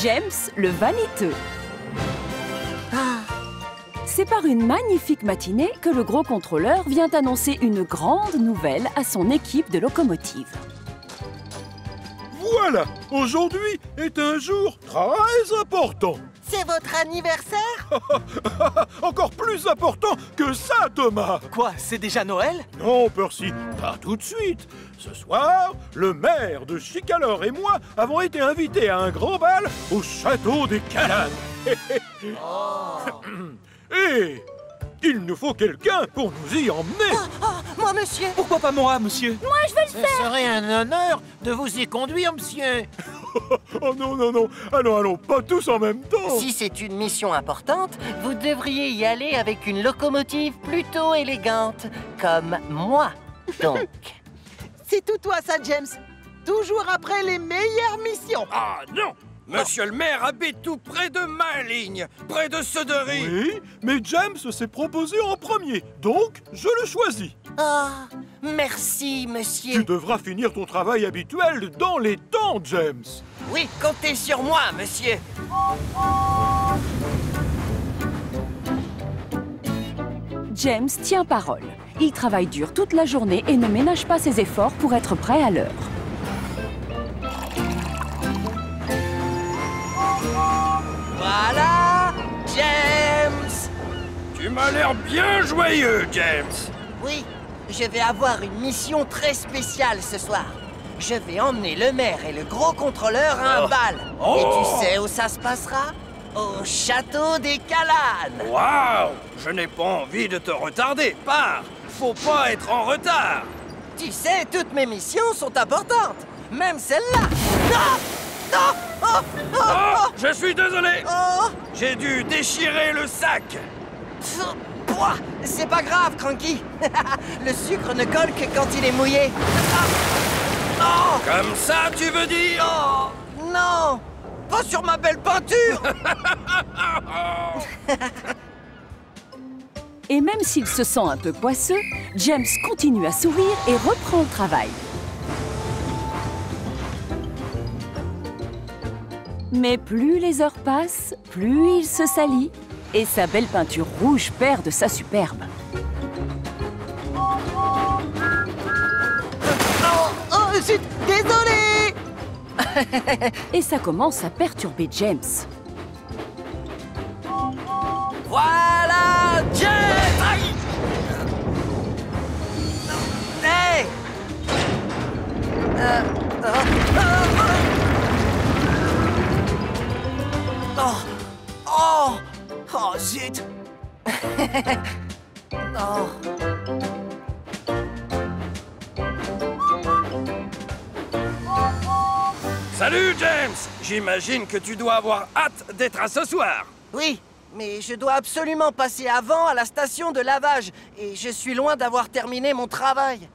James le vaniteux. C'est par une magnifique matinée que le gros contrôleur vient annoncer une grande nouvelle à son équipe de locomotives. Voilà, aujourd'hui est un jour très important. C'est votre anniversaire? Encore plus important que ça, Thomas. Quoi, c'est déjà Noël? Non, Percy, pas tout de suite. Ce soir, le maire de Chicalor et moi avons été invités à un grand bal au château des Calanes. Et il nous faut quelqu'un pour nous y emmener. Moi, monsieur. Pourquoi pas moi, monsieur? Ce serait un honneur de vous y conduire, monsieur. Oh non, non, non. Allons, pas tous en même temps. Si c'est une mission importante, vous devriez y aller avec une locomotive plutôt élégante, comme moi, donc. C'est tout toi, ça, James. Toujours après les meilleures missions. Ah non! Monsieur le maire habite tout près de ma ligne, près de Sudery. Oui, mais James s'est proposé en premier, donc je le choisis. Ah, merci, monsieur. Tu devras finir ton travail habituel dans les temps, James. Oui, comptez sur moi, monsieur. James tient parole. Il travaille dur toute la journée et ne ménage pas ses efforts pour être prêt à l'heure. Voilà, James. Tu m'as l'air bien joyeux, James. Oui, je vais avoir une mission très spéciale ce soir. Je vais emmener le maire et le gros contrôleur à un bal. Et tu sais où ça se passera? Au château des Calanes. Waouh! Je n'ai pas envie de te retarder. Pars! Faut pas être en retard. Tu sais, toutes mes missions sont importantes. Même celle-là. Non! Non! Oh! Oh! Oh, je suis désolé. Oh! J'ai dû déchirer le sac. Pff, pouah, c'est pas grave, Cranky. Le sucre ne colle que quand il est mouillé. Oh! Comme ça, tu veux dire? Oh! Non! Pas sur ma belle peinture! Et même s'il se sent un peu poisseux, James continue à sourire et reprend le travail. Mais plus les heures passent, plus il se salit et sa belle peinture rouge perd de sa superbe. Oh, zut, désolé. Et ça commence à perturber James. Voilà, James! Aïe! Hey! Oh, zut! Oh. Salut, James! J'imagine que tu dois avoir hâte d'être à ce soir. Oui, mais je dois absolument passer avant à la station de lavage et je suis loin d'avoir terminé mon travail.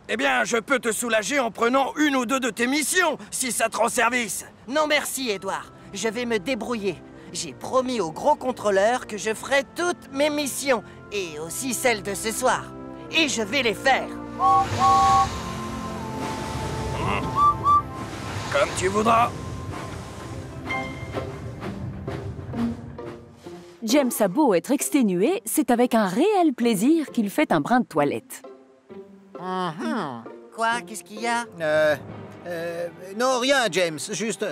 Eh bien, je peux te soulager en prenant une ou deux de tes missions, si ça te rend service. Non merci, Edouard. Je vais me débrouiller. J'ai promis au gros contrôleur que je ferai toutes mes missions, et aussi celles de ce soir. Et je vais les faire. Comme tu voudras. James a beau être exténué, c'est avec un réel plaisir qu'il fait un brin de toilette. Quoi? Qu'est-ce qu'il y a? Non, rien, James. Juste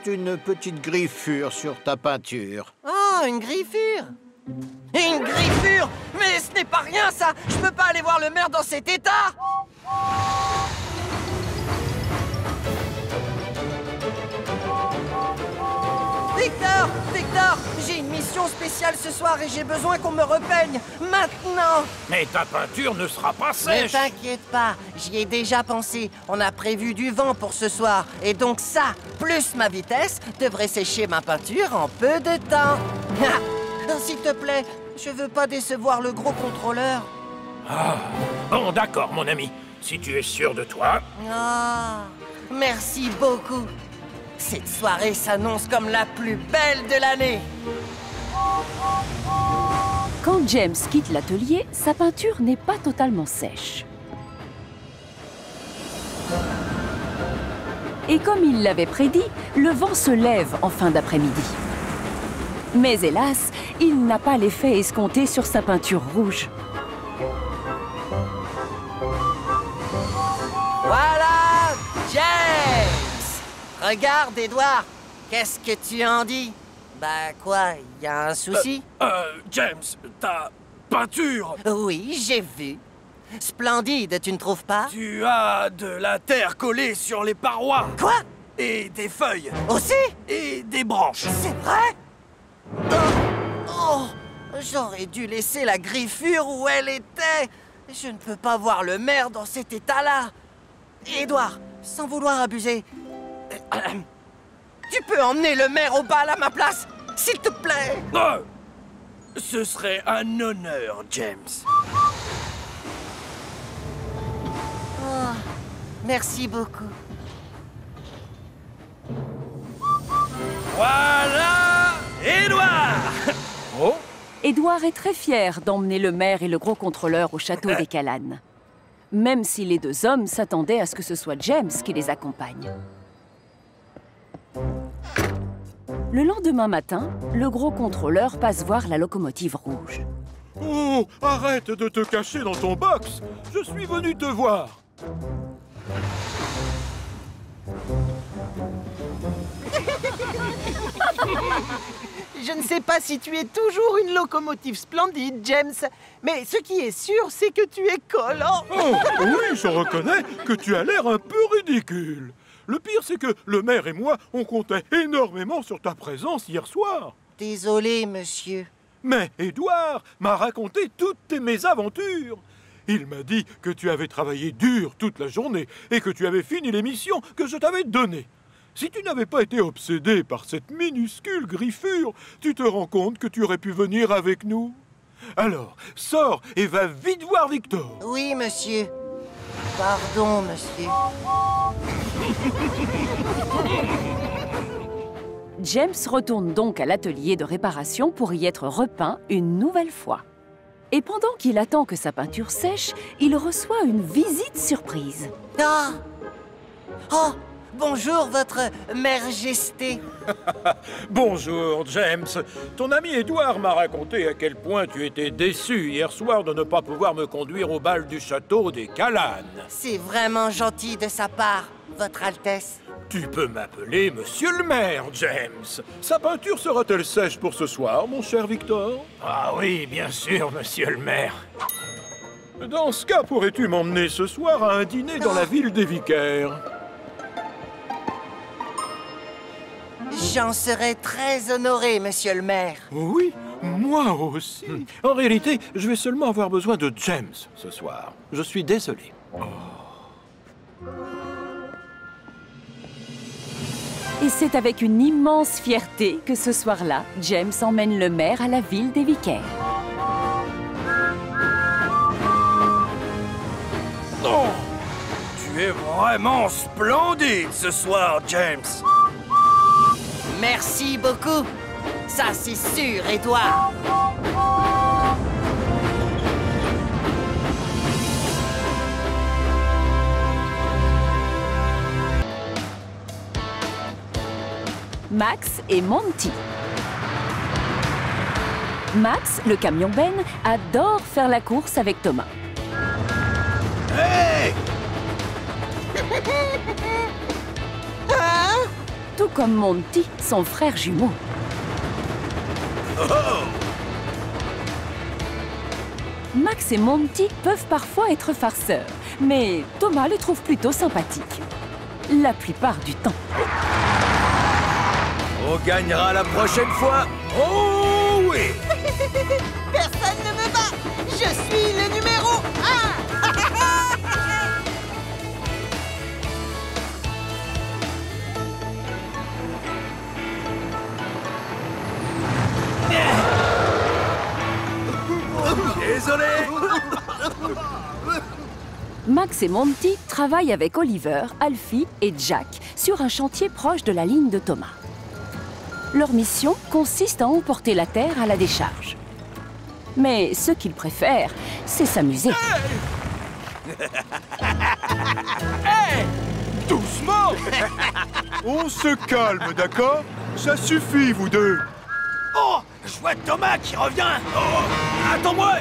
une petite griffure sur ta peinture. Oh, une griffure! Une griffure! Mais ce n'est pas rien, ça! Je peux pas aller voir le maire dans cet état! Victor! Victor! J'ai une mission spéciale ce soir et j'ai besoin qu'on me repeigne! Maintenant! Mais ta peinture ne sera pas Ne sèche. t'inquiète pas, j'y ai déjà pensé. On a prévu du vent pour ce soir. Et donc ça, plus ma vitesse, devrait sécher ma peinture en peu de temps. S'il te plaît, je veux pas décevoir le gros contrôleur. Bon, d'accord, mon ami. Si tu es sûr de toi. Ah, merci beaucoup. Cette soirée s'annonce comme la plus belle de l'année. Quand James quitte l'atelier, sa peinture n'est pas totalement sèche. Et comme il l'avait prédit, le vent se lève en fin d'après-midi. Mais hélas, il n'a pas l'effet escompté sur sa peinture rouge. Voilà, James! Regarde, Edouard, qu'est-ce que tu en dis? Bah quoi, y a un souci? James, ta peinture! Oui, j'ai vu. Splendide, tu ne trouves pas? Tu as de la terre collée sur les parois. Quoi? Et des feuilles. Aussi? Et des branches. C'est vrai? Oh, j'aurais dû laisser la griffure où elle était. Je ne peux pas voir le maire dans cet état-là. Édouard, sans vouloir abuser, tu peux emmener le maire au bal à ma place, s'il te plaît? Ce serait un honneur, James. Oh, merci beaucoup. Voilà Édouard! Oh, Édouard est très fier d'emmener le maire et le gros contrôleur au château des Calannes. Même si les deux hommes s'attendaient à ce que ce soit James qui les accompagne. Le lendemain matin, le gros contrôleur passe voir la locomotive rouge. oh, arrête de te cacher dans ton box. Je suis venu te voir. Je ne sais pas si tu es toujours une locomotive splendide, James, mais ce qui est sûr, c'est que tu es collant. Oh, oui, je reconnais que tu as l'air un peu ridicule. Le pire, c'est que le maire et moi, on comptait énormément sur ta présence hier soir. Désolé, monsieur. Mais Édouard m'a raconté toutes tes mésaventures. Il m'a dit que tu avais travaillé dur toute la journée et que tu avais fini les missions que je t'avais données. Si tu n'avais pas été obsédé par cette minuscule griffure, tu te rends compte que tu aurais pu venir avec nous? Alors, sors et va vite voir Victor. Oui, monsieur. Pardon, monsieur. James retourne donc à l'atelier de réparation pour y être repeint une nouvelle fois. Et pendant qu'il attend que sa peinture sèche, il reçoit une visite surprise. Ah! Oh! Bonjour, votre majesté. Bonjour, James. Ton ami Édouard m'a raconté à quel point tu étais déçu hier soir de ne pas pouvoir me conduire au bal du château des Calannes. C'est vraiment gentil de sa part, votre Altesse. Tu peux m'appeler Monsieur le maire, James. Sa peinture sera-t-elle sèche pour ce soir, mon cher Victor? Ah oui, bien sûr, monsieur le maire. Dans ce cas, pourrais-tu m'emmener ce soir à un dîner dans la ville des vicaires? J'en serais très honoré, monsieur le maire. Oui, moi aussi. En réalité, je vais seulement avoir besoin de James ce soir. Je suis désolé. Et c'est avec une immense fierté que ce soir-là, James emmène le maire à la ville des vicaires. Oh, tu es vraiment splendide ce soir, James. Merci beaucoup. Ça, c'est sûr, Édouard. Max et Monty. Max, le camion-ben, adore faire la course avec Thomas. Hey! Tout comme Monty, son frère jumeau. Max et Monty peuvent parfois être farceurs, mais Thomas les trouve plutôt sympathiques. La plupart du temps. On gagnera la prochaine fois. Oh oui! Personne ne me bat. Je suis le numéro 1. Désolé! Max et Monty travaillent avec Oliver, Alfie et Jack sur un chantier proche de la ligne de Thomas. Leur mission consiste à emporter la terre à la décharge. Mais ce qu'ils préfèrent, c'est s'amuser. Hey! Doucement. On se calme, d'accord? Ça suffit, vous deux. Oh, je vois Thomas qui revient. Oh, attends-moi.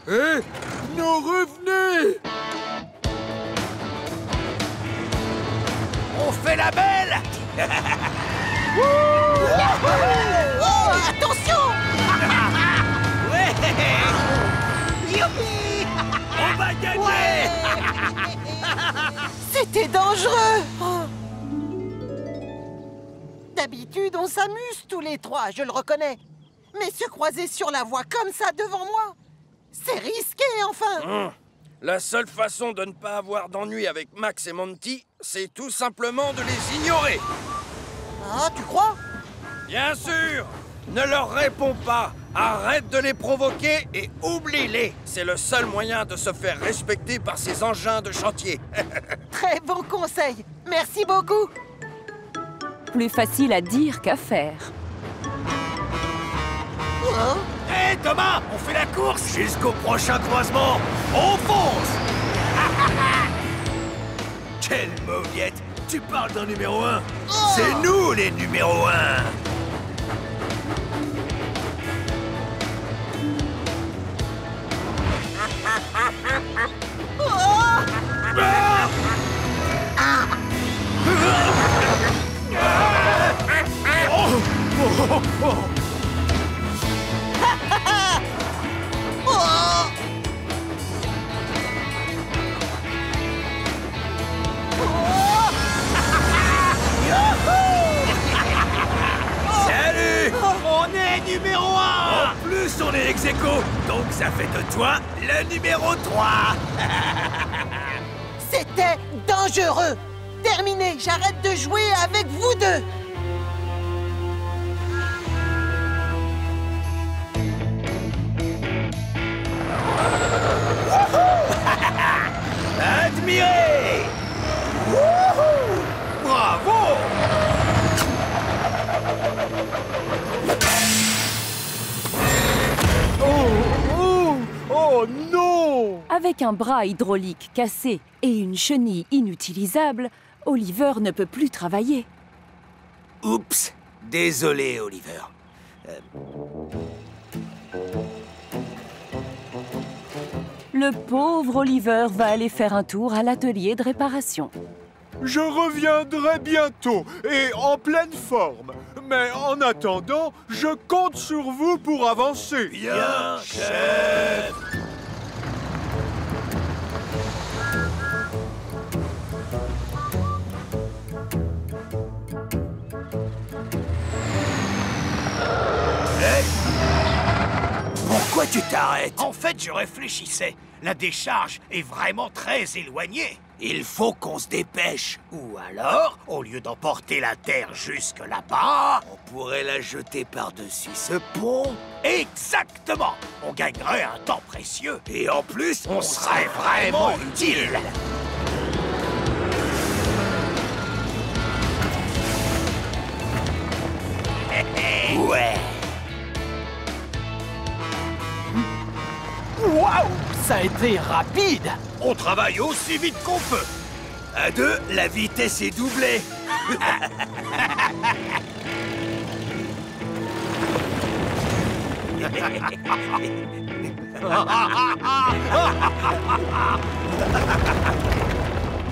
Eh, non, revenez. On fait la belle. Oh, attention! Ouais, Youpi! on va gagner. C'était dangereux! Oh. D'habitude, on s'amuse tous les trois, je le reconnais. Mais se croiser sur la voie comme ça devant moi, c'est risqué, enfin! La seule façon de ne pas avoir d'ennui avec Max et Monty, c'est tout simplement de les ignorer. Ah, tu crois? Bien sûr! Ne leur réponds pas! Arrête de les provoquer et oublie-les! C'est le seul moyen de se faire respecter par ces engins de chantier. Très bon conseil. Merci beaucoup. Plus facile à dire qu'à faire. Oh. Hé Thomas, on fait la course jusqu'au prochain croisement. On fonce. Quelle mauviette! Tu parles d'un numéro 1. C'est nous les numéros 1. Salut! On est numéro 1! En plus, on est ex-aequo, donc ça fait de toi le numéro 3. C'était dangereux. Terminé, j'arrête de jouer avec vous deux. Admirez! Wouhou! Bravo! Oh non! Avec un bras hydraulique cassé et une chenille inutilisable, Oliver ne peut plus travailler. Oups! Désolé, Oliver. Le pauvre Oliver va aller faire un tour à l'atelier de réparation. Je reviendrai bientôt et en pleine forme. Mais en attendant, je compte sur vous pour avancer. Bien, chef! Hey! Pourquoi tu t'arrêtes? En fait, je réfléchissais. La décharge est vraiment très éloignée. Il faut qu'on se dépêche. Ou alors, Au lieu d'emporter la terre jusque là-bas... on pourrait la jeter par-dessus ce pont. Exactement! On gagnerait un temps précieux. Et en plus, On serait vraiment utile. Ouais. Waouh! Ça a été rapide! On travaille aussi vite qu'on peut. À deux, la vitesse est doublée.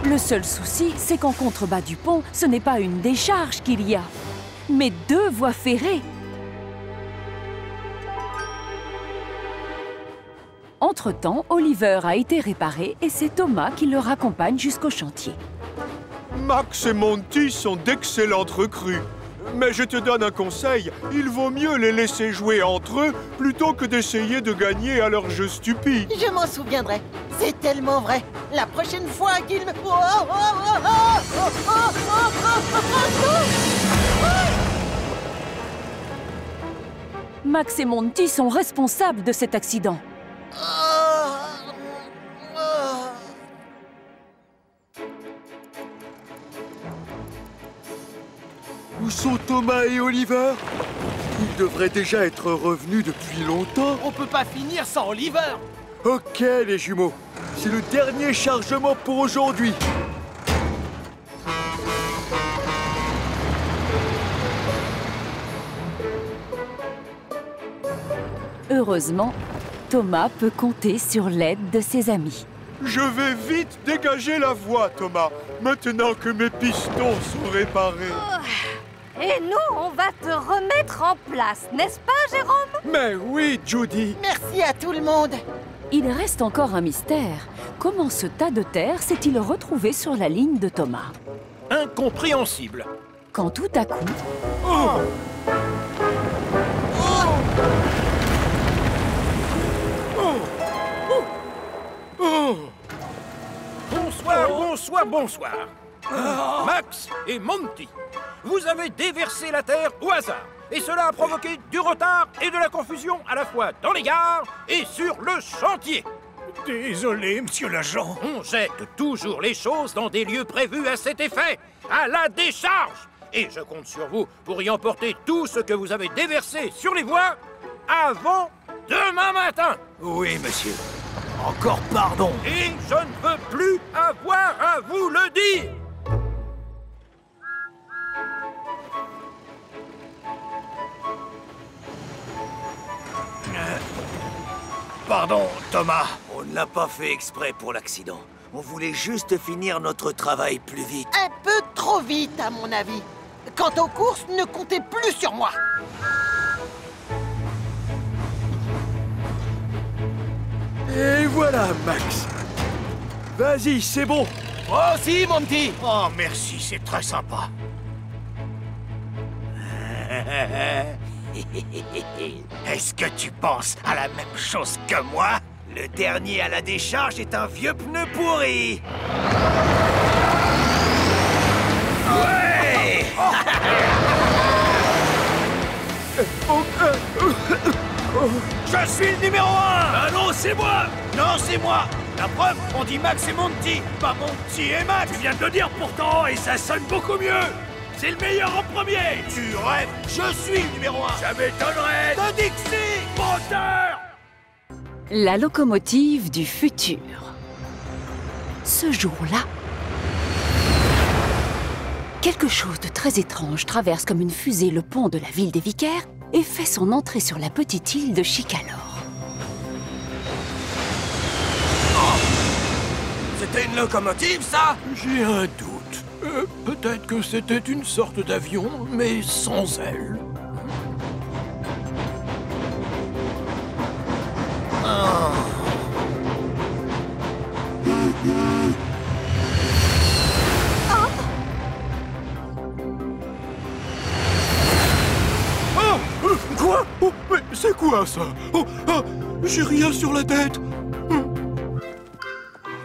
Le seul souci, c'est qu'en contrebas du pont, ce n'est pas une décharge qu'il y a, mais deux voies ferrées. Entre-temps, Oliver a été réparé et c'est Thomas qui le raccompagne jusqu'au chantier. Max et Monty sont d'excellentes recrues. Mais je te donne un conseil, il vaut mieux les laisser jouer entre eux plutôt que d'essayer de gagner à leur jeu stupide. Je m'en souviendrai. C'est tellement vrai. La prochaine fois qu'il me... Max et Monty sont responsables de cet accident. Où sont Thomas et Oliver? Ils devraient déjà être revenus depuis longtemps. On peut pas finir sans Oliver. Ok, les jumeaux. C'est le dernier chargement pour aujourd'hui. Heureusement, Thomas peut compter sur l'aide de ses amis. Je vais vite dégager la voie, Thomas, maintenant que mes pistons sont réparés. Et nous, on va te remettre en place, n'est-ce pas, Jérôme? Mais oui, Judy. Merci à tout le monde. Il reste encore un mystère. Comment ce tas de terre s'est-il retrouvé sur la ligne de Thomas? Incompréhensible. Quand tout à coup... Bonsoir, bonsoir, bonsoir. Max et Monty, vous avez déversé la terre au hasard. Et cela a provoqué du retard et de la confusion à la fois dans les gares et sur le chantier. Désolé, monsieur l'agent. On jette toujours les choses dans des lieux prévus à cet effet, à la décharge. Et je compte sur vous pour y emporter tout ce que vous avez déversé sur les voies avant demain matin. Oui, monsieur. Encore pardon. Et je ne veux plus avoir à vous le dire. Pardon, Thomas. On ne l'a pas fait exprès pour l'accident. On voulait juste finir notre travail plus vite. Un peu trop vite, à mon avis. Quant aux courses, ne comptez plus sur moi. Et voilà, Max. Vas-y, c'est bon. Moi aussi, Monty. Oh, merci, c'est très sympa. Est-ce que tu penses à la même chose que moi? Le dernier à la décharge est un vieux pneu pourri. Ouais. Je suis le numéro 1. Ah non, c'est moi. Non, c'est moi. La preuve, on dit Max et Monty, pas Monty et Max. Tu viens de le dire pourtant, et ça sonne beaucoup mieux. C'est le meilleur en premier. Tu rêves. Je suis le numéro 1. Ça m'étonnerait. De Dixie, moteur. La locomotive du futur. Ce jour-là, quelque chose de très étrange traverse comme une fusée le pont de la ville des Vicaires et fait son entrée sur la petite île de Chicalor. C'était une locomotive, ça? J'ai un doute. Peut-être que c'était une sorte d'avion, mais sans ailes. Quoi? Oh, mais c'est quoi ça? Oh, ah, j'ai rien sur la tête.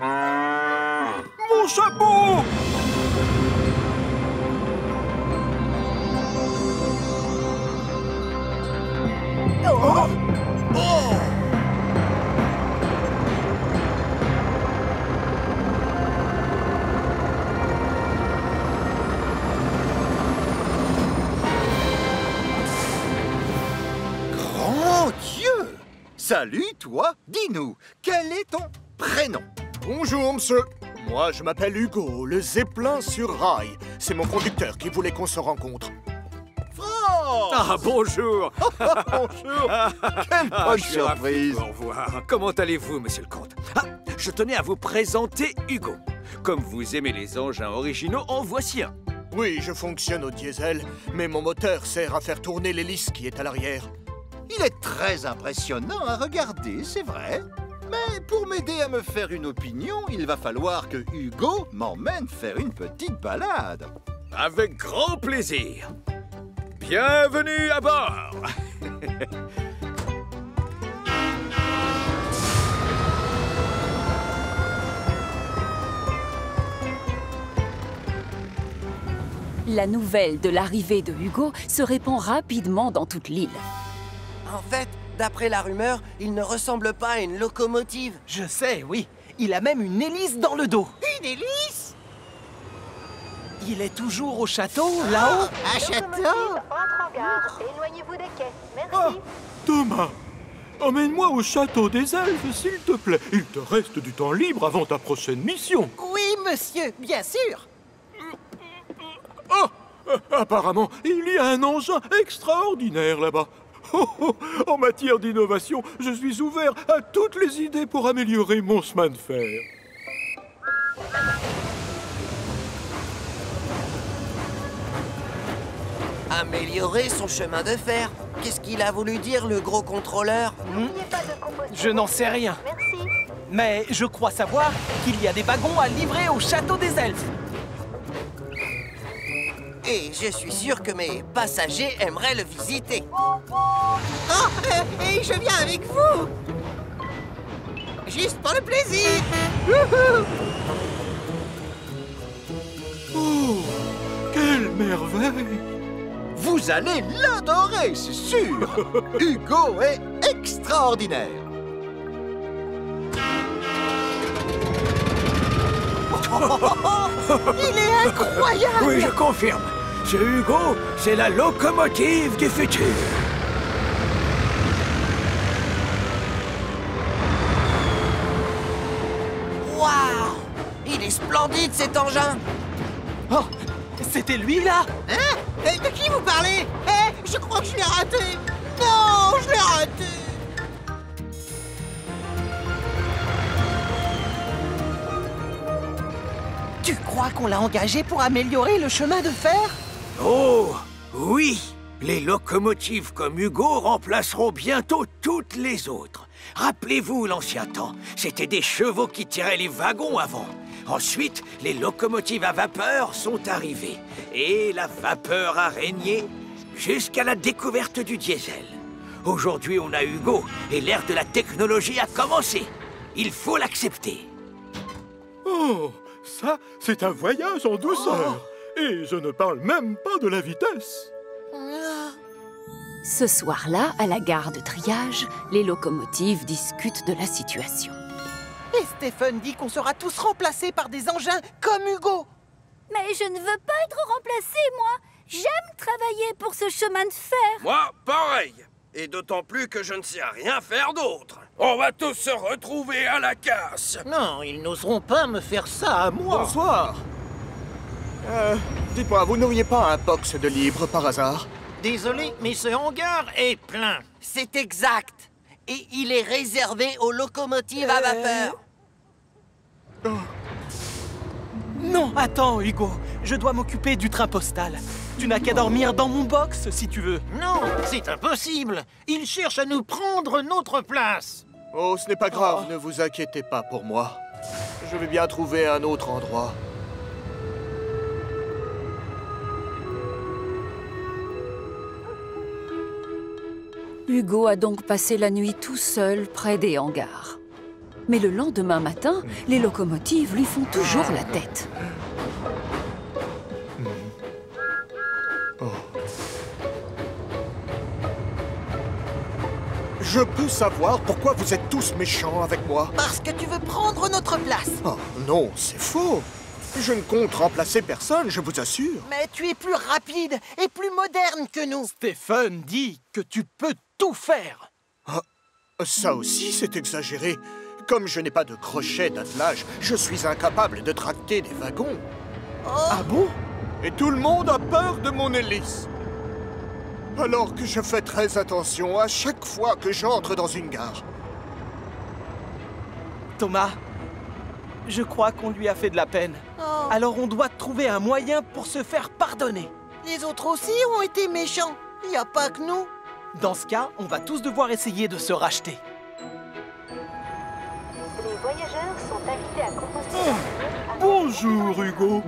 Mon chapeau! Oh! Oh! Grand Dieu! Salut, toi! Dis-nous, quel est ton prénom? Bonjour, monsieur. Moi, je m'appelle Hugo, le Zeppelin sur rail. C'est mon conducteur qui voulait qu'on se rencontre. Oh! Ah, bonjour. Bonjour! Quelle bonne Je suis ravi surprise! de vous revoir. Comment allez-vous, monsieur le comte? Ah, je tenais à vous présenter Hugo. Comme vous aimez les engins originaux, en voici un. Oui, je fonctionne au diesel, mais mon moteur sert à faire tourner l'hélice qui est à l'arrière. Il est très impressionnant à regarder, c'est vrai. Mais pour m'aider à me faire une opinion, il va falloir que Hugo m'emmène faire une petite balade. Avec grand plaisir. Bienvenue à bord. La nouvelle de l'arrivée de Hugo se répand rapidement dans toute l'île. En fait, d'après la rumeur, il ne ressemble pas à une locomotive. Je sais, oui. Il a même une hélice dans le dos. Une hélice? Il est toujours au château, là-haut. Un château? Entre en gare. Éloignez-vous des quais. Merci. Thomas, Emmène-moi au château des elfes, s'il te plaît. Il te reste du temps libre avant ta prochaine mission. Oui, monsieur, bien sûr. Oh, apparemment, il y a un engin extraordinaire là-bas. Oh, oh, en matière d'innovation, je suis ouvert à toutes les idées pour améliorer mon chemin de fer. Améliorer son chemin de fer? Qu'est-ce qu'il a voulu dire, le gros contrôleur? Je n'en sais rien. Mais je crois savoir qu'il y a des wagons à livrer au château des elfes. Et je suis sûr que mes passagers aimeraient le visiter. Oh, et je viens avec vous. Juste pour le plaisir. Oh, quelle merveille! Vous allez l'adorer, c'est sûr. Hugo est extraordinaire. Il est incroyable. Oui, je confirme. Ce Hugo, c'est la locomotive du futur. Waouh! Il est splendide, cet engin! Oh, c'était lui, là? Hein? De qui vous parlez? Je crois que je l'ai raté. Non, je l'ai raté. Tu crois qu'on l'a engagé pour améliorer le chemin de fer? Oh, oui! Les locomotives comme Hugo remplaceront bientôt toutes les autres. Rappelez-vous l'ancien temps, c'était des chevaux qui tiraient les wagons avant. Ensuite, les locomotives à vapeur sont arrivées. Et la vapeur a régné jusqu'à la découverte du diesel. Aujourd'hui, on a Hugo et l'ère de la technologie a commencé. Il faut l'accepter. Oh, ça, c'est un voyage en douceur. Et je ne parle même pas de la vitesse. Ce soir-là, à la gare de triage, les locomotives discutent de la situation. Et Stephen dit qu'on sera tous remplacés par des engins comme Hugo. Mais je ne veux pas être remplacée, moi. J'aime travailler pour ce chemin de fer. Moi, pareil. Et d'autant plus que je ne sais rien faire d'autre. On va tous se retrouver à la casse. Non, ils n'oseront pas me faire ça à moi. Bonsoir. Dites-moi, vous n'auriez pas un box de libre par hasard? Désolé, mais ce hangar est plein. C'est exact. Et il est réservé aux locomotives à vapeur. Non, attends, Hugo. Je dois m'occuper du train postal. Tu n'as qu'à dormir dans mon box, si tu veux. Non, c'est impossible. Ils cherchent à nous prendre notre place. Oh, ce n'est pas grave, ne vous inquiétez pas pour moi. Je vais bien trouver un autre endroit. Hugo a donc passé la nuit tout seul près des hangars. Mais le lendemain matin, les locomotives lui font toujours la tête. Je peux savoir pourquoi vous êtes tous méchants avec moi? Parce que tu veux prendre notre place. Oh, non, c'est faux. Je ne compte remplacer personne, je vous assure. Mais tu es plus rapide et plus moderne que nous. Stephen dit que tu peux tout faire. Ah, ça aussi, c'est exagéré. Comme je n'ai pas de crochet d'attelage, je suis incapable de tracter des wagons. Ah bon? Et tout le monde a peur de mon hélice. Alors que je fais très attention à chaque fois que j'entre dans une gare. Thomas, je crois qu'on lui a fait de la peine. Alors on doit trouver un moyen pour se faire pardonner. Les autres aussi ont été méchants. Il n'y a pas que nous. Dans ce cas, on va tous devoir essayer de se racheter. Les voyageurs sont invités à composter. Bonjour, Hugo.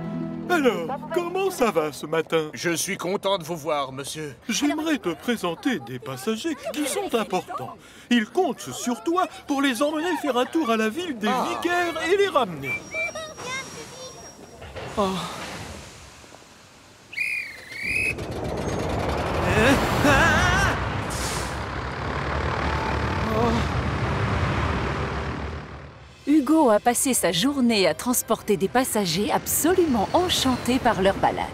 Alors, comment ça va ce matin? Je suis content de vous voir, monsieur. J'aimerais te présenter des passagers qui sont importants. Ils comptent sur toi pour les emmener faire un tour à la ville des Vicaires et les ramener. Oh. Hugo a passé sa journée à transporter des passagers absolument enchantés par leur balade.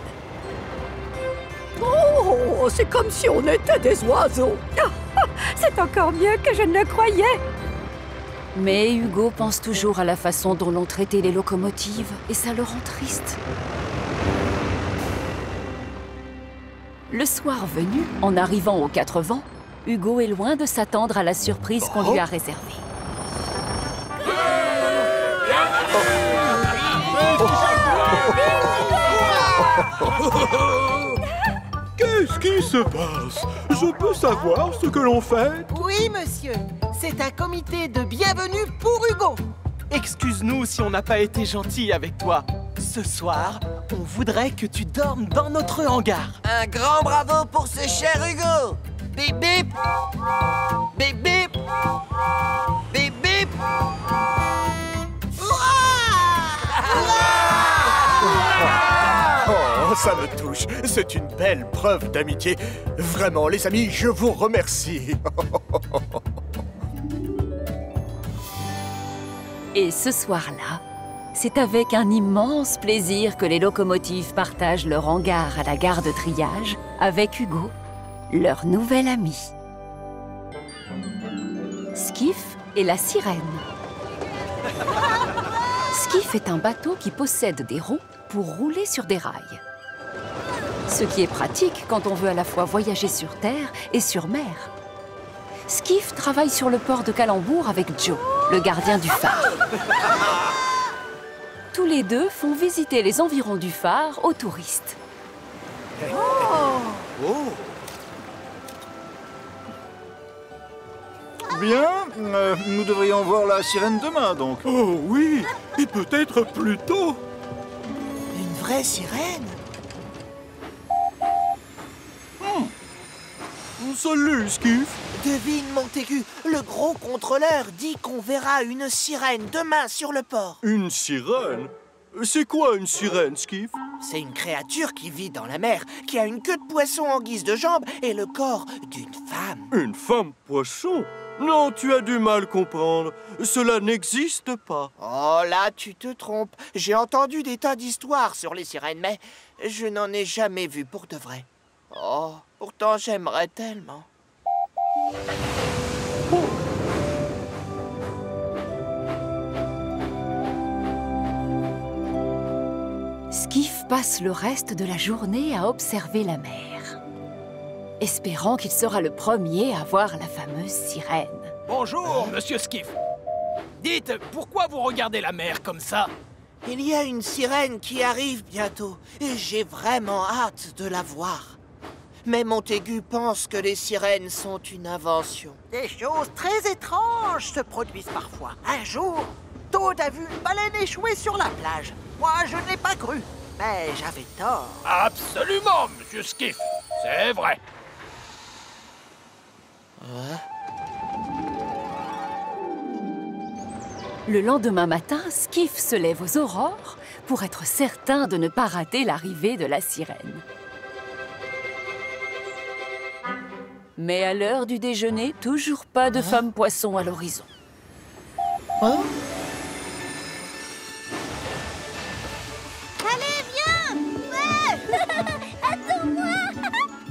Oh, Oh, c'est comme si on était des oiseaux. C'est encore mieux que je ne le croyais. Mais Hugo pense toujours à la façon dont l'ont traité les locomotives et ça le rend triste. Le soir venu, en arrivant aux 4 vents, Hugo est loin de s'attendre à la surprise qu'on lui a réservée. Qu'est-ce qui se passe? Je peux savoir ce que l'on fait? Oui, monsieur. C'est un comité de bienvenue pour Hugo. Excuse-nous si on n'a pas été gentil avec toi. Ce soir, on voudrait que tu dormes dans notre hangar. Un grand bravo pour ce cher Hugo. Bip bip. Bip bip. Bip bip. Oh, ça me touche. C'est une belle preuve d'amitié. Vraiment, les amis, je vous remercie. Et ce soir-là, c'est avec un immense plaisir que les locomotives partagent leur hangar à la gare de triage avec Hugo, leur nouvel ami. Skiff et la sirène. Skiff est un bateau qui possède des roues pour rouler sur des rails. Ce qui est pratique quand on veut à la fois voyager sur terre et sur mer. Skiff travaille sur le port de Calembour avec Joe, le gardien du phare. Tous les deux font visiter les environs du phare aux touristes. Bien, nous devrions voir la sirène demain, donc. Oh oui, et peut-être plus tôt. Une vraie sirène? Salut, Skiff. Devine, Montaigu, le gros contrôleur dit qu'on verra une sirène demain sur le port. Une sirène? C'est quoi une sirène, Skiff? C'est une créature qui vit dans la mer, qui a une queue de poisson en guise de jambe et le corps d'une femme. Une femme poisson? Non, tu as du mal comprendre. Cela n'existe pas. Oh là, tu te trompes. J'ai entendu des tas d'histoires sur les sirènes, mais je n'en ai jamais vu pour de vrai. Oh, pourtant j'aimerais tellement. Skiff passe le reste de la journée à observer la mer, espérant qu'il sera le premier à voir la fameuse sirène. Bonjour, monsieur Skiff. Dites, pourquoi vous regardez la mer comme ça? Il y a une sirène qui arrive bientôt et j'ai vraiment hâte de la voir. Mais Montaigu pense que les sirènes sont une invention. Des choses très étranges se produisent parfois. Un jour, Toad a vu une baleine échouer sur la plage. Moi, je n'ai pas cru, mais j'avais tort. Absolument, monsieur Skiff. C'est vrai. Le lendemain matin, Skiff se lève aux aurores pour être certain de ne pas rater l'arrivée de la sirène. Mais à l'heure du déjeuner, toujours pas de femme poisson à l'horizon. Allez, viens! Ouais! Attends-moi!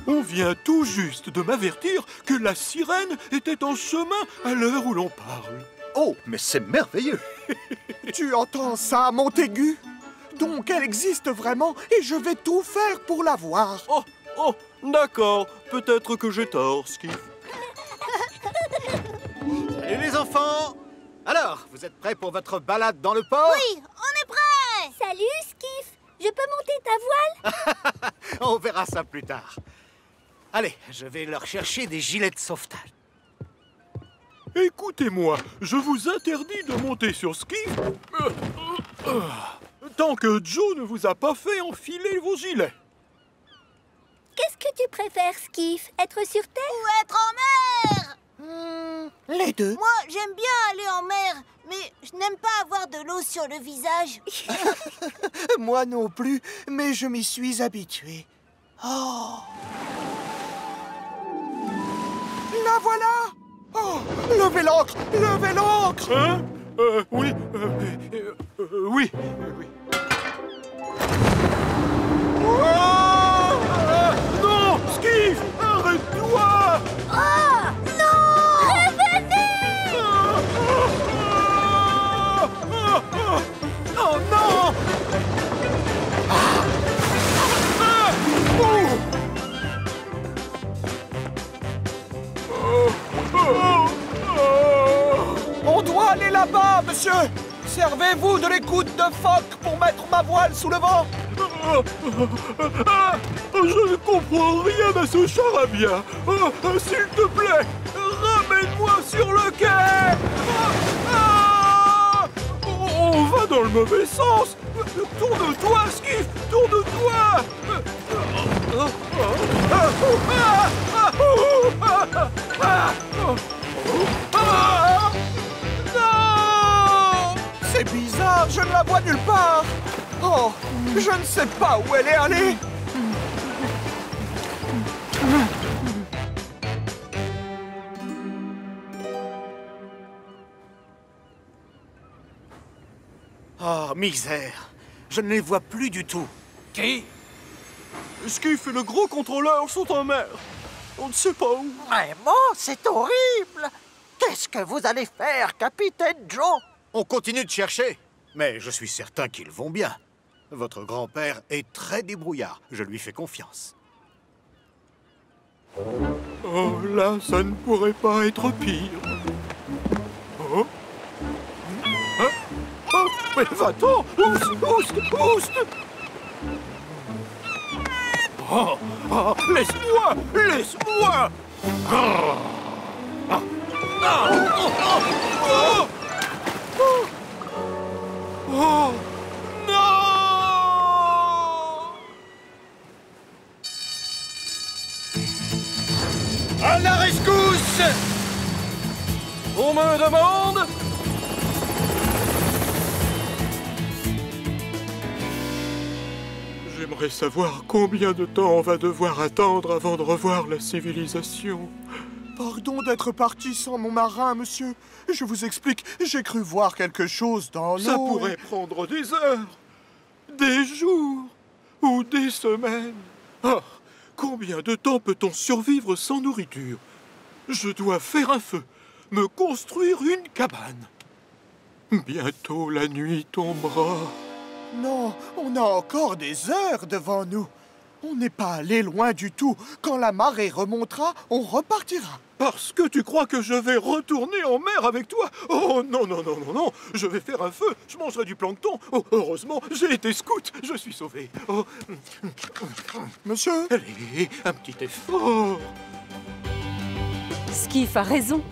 On vient tout juste de m'avertir que la sirène était en chemin à l'heure où l'on parle. Oh, mais c'est merveilleux. Tu entends ça, Montaigu? Donc elle existe vraiment et je vais tout faire pour la voir. Oh, d'accord. Peut-être que j'ai tort, Skiff. Salut les enfants. Alors, vous êtes prêts pour votre balade dans le port? Oui, on est prêts! Salut, Skiff! Je peux monter ta voile? On verra ça plus tard. Allez, je vais leur chercher des gilets de sauvetage. Écoutez-moi, je vous interdis de monter sur Skiff tant que Joe ne vous a pas fait enfiler vos gilets. Qu'est-ce que tu préfères, Skiff? Être sur terre ou être en mer? Les deux. Moi, j'aime bien aller en mer, mais je n'aime pas avoir de l'eau sur le visage. Moi non plus, mais je m'y suis habitué. Oh! La voilà! Oh! Levez l'ancre! Levez l'ancre! Hein? Oui. Oui. Non! Skiff! monsieur! Servez-vous de l'écoute de phoque pour mettre ma voile sous le vent! Je ne comprends rien à ce charabia. S'il te plaît, ramène-moi sur le quai. On va dans le mauvais sens. Tourne-toi, Skiff, tourne-toi. Non! C'est bizarre, je ne la vois nulle part. Oh, je ne sais pas où elle est allée. Oh, misère. Je ne les vois plus du tout. Qui? Skiff et le gros contrôleur sont en mer. On ne sait pas où. Vraiment, c'est horrible. Qu'est-ce que vous allez faire, capitaine Joe? On continue de chercher. Mais je suis certain qu'ils vont bien. Votre grand-père est très débrouillard. Je lui fais confiance. Oh, là, ça ne pourrait pas être pire. Oh. Hein? Oh, mais va-t'en! Oust! Oh, laisse-moi! Laisse-moi! Oh, non! À la rescousse! On me demande... J'aimerais savoir combien de temps on va devoir attendre avant de revoir la civilisation. Pardon d'être parti sans mon marin, monsieur. Je vous explique, j'ai cru voir quelque chose dans l'eau. Ça pourrait prendre des heures, des jours ou des semaines. Ah, combien de temps peut-on survivre sans nourriture? Je dois faire un feu, me construire une cabane. Bientôt la nuit tombera. Non, on a encore des heures devant nous. On n'est pas allé loin du tout. Quand la marée remontera, on repartira. Parce que tu crois que je vais retourner en mer avec toi? Oh non, non, non, non, non. Je vais faire un feu, je mangerai du plancton. Oh, heureusement, j'ai été scout, je suis sauvé. Oh. Monsieur? Allez, un petit effort. Skiff a raison.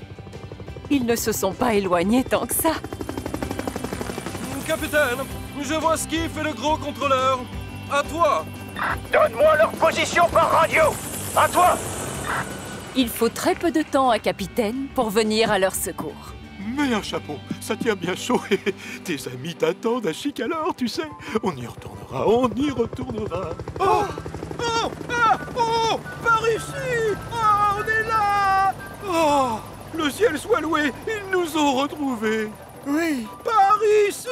Ils ne se sont pas éloignés tant que ça. Capitaine, je vois Skiff et le gros contrôleur. À toi. Donne-moi leur position par radio. À toi. Il faut très peu de temps à Capitaine pour venir à leur secours. Mets un chapeau, ça tient bien chaud. Tes amis t'attendent à chic alors, tu sais. On y retournera, on y retournera. Oh, oh, ah, oh, par ici. Oh, on est là. Oh, le ciel soit loué, ils nous ont retrouvés. Oui. Par ici.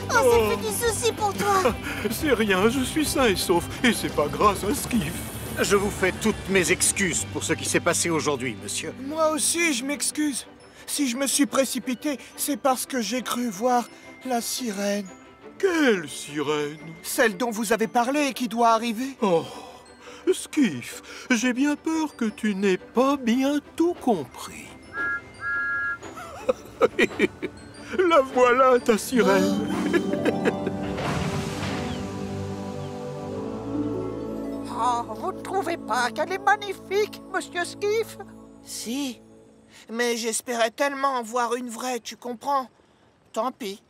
Ça fait du souci pour toi. C'est rien, je suis sain et sauf. Et c'est pas grâce à Skiff. Je vous fais toutes mes excuses pour ce qui s'est passé aujourd'hui, monsieur. Moi aussi, je m'excuse. Si je me suis précipité, c'est parce que j'ai cru voir la sirène. Quelle sirène? Celle dont vous avez parlé et qui doit arriver. Oh, Skiff, j'ai bien peur que tu n'aies pas bien tout compris. La voilà, ta sirène. Oh, vous ne trouvez pas qu'elle est magnifique, monsieur Skiff? Si, mais j'espérais tellement voir une vraie, tu comprends? Tant pis.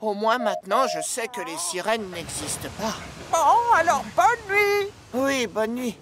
Au moins maintenant, je sais que les sirènes n'existent pas. Bon, alors bonne nuit. Oui, bonne nuit.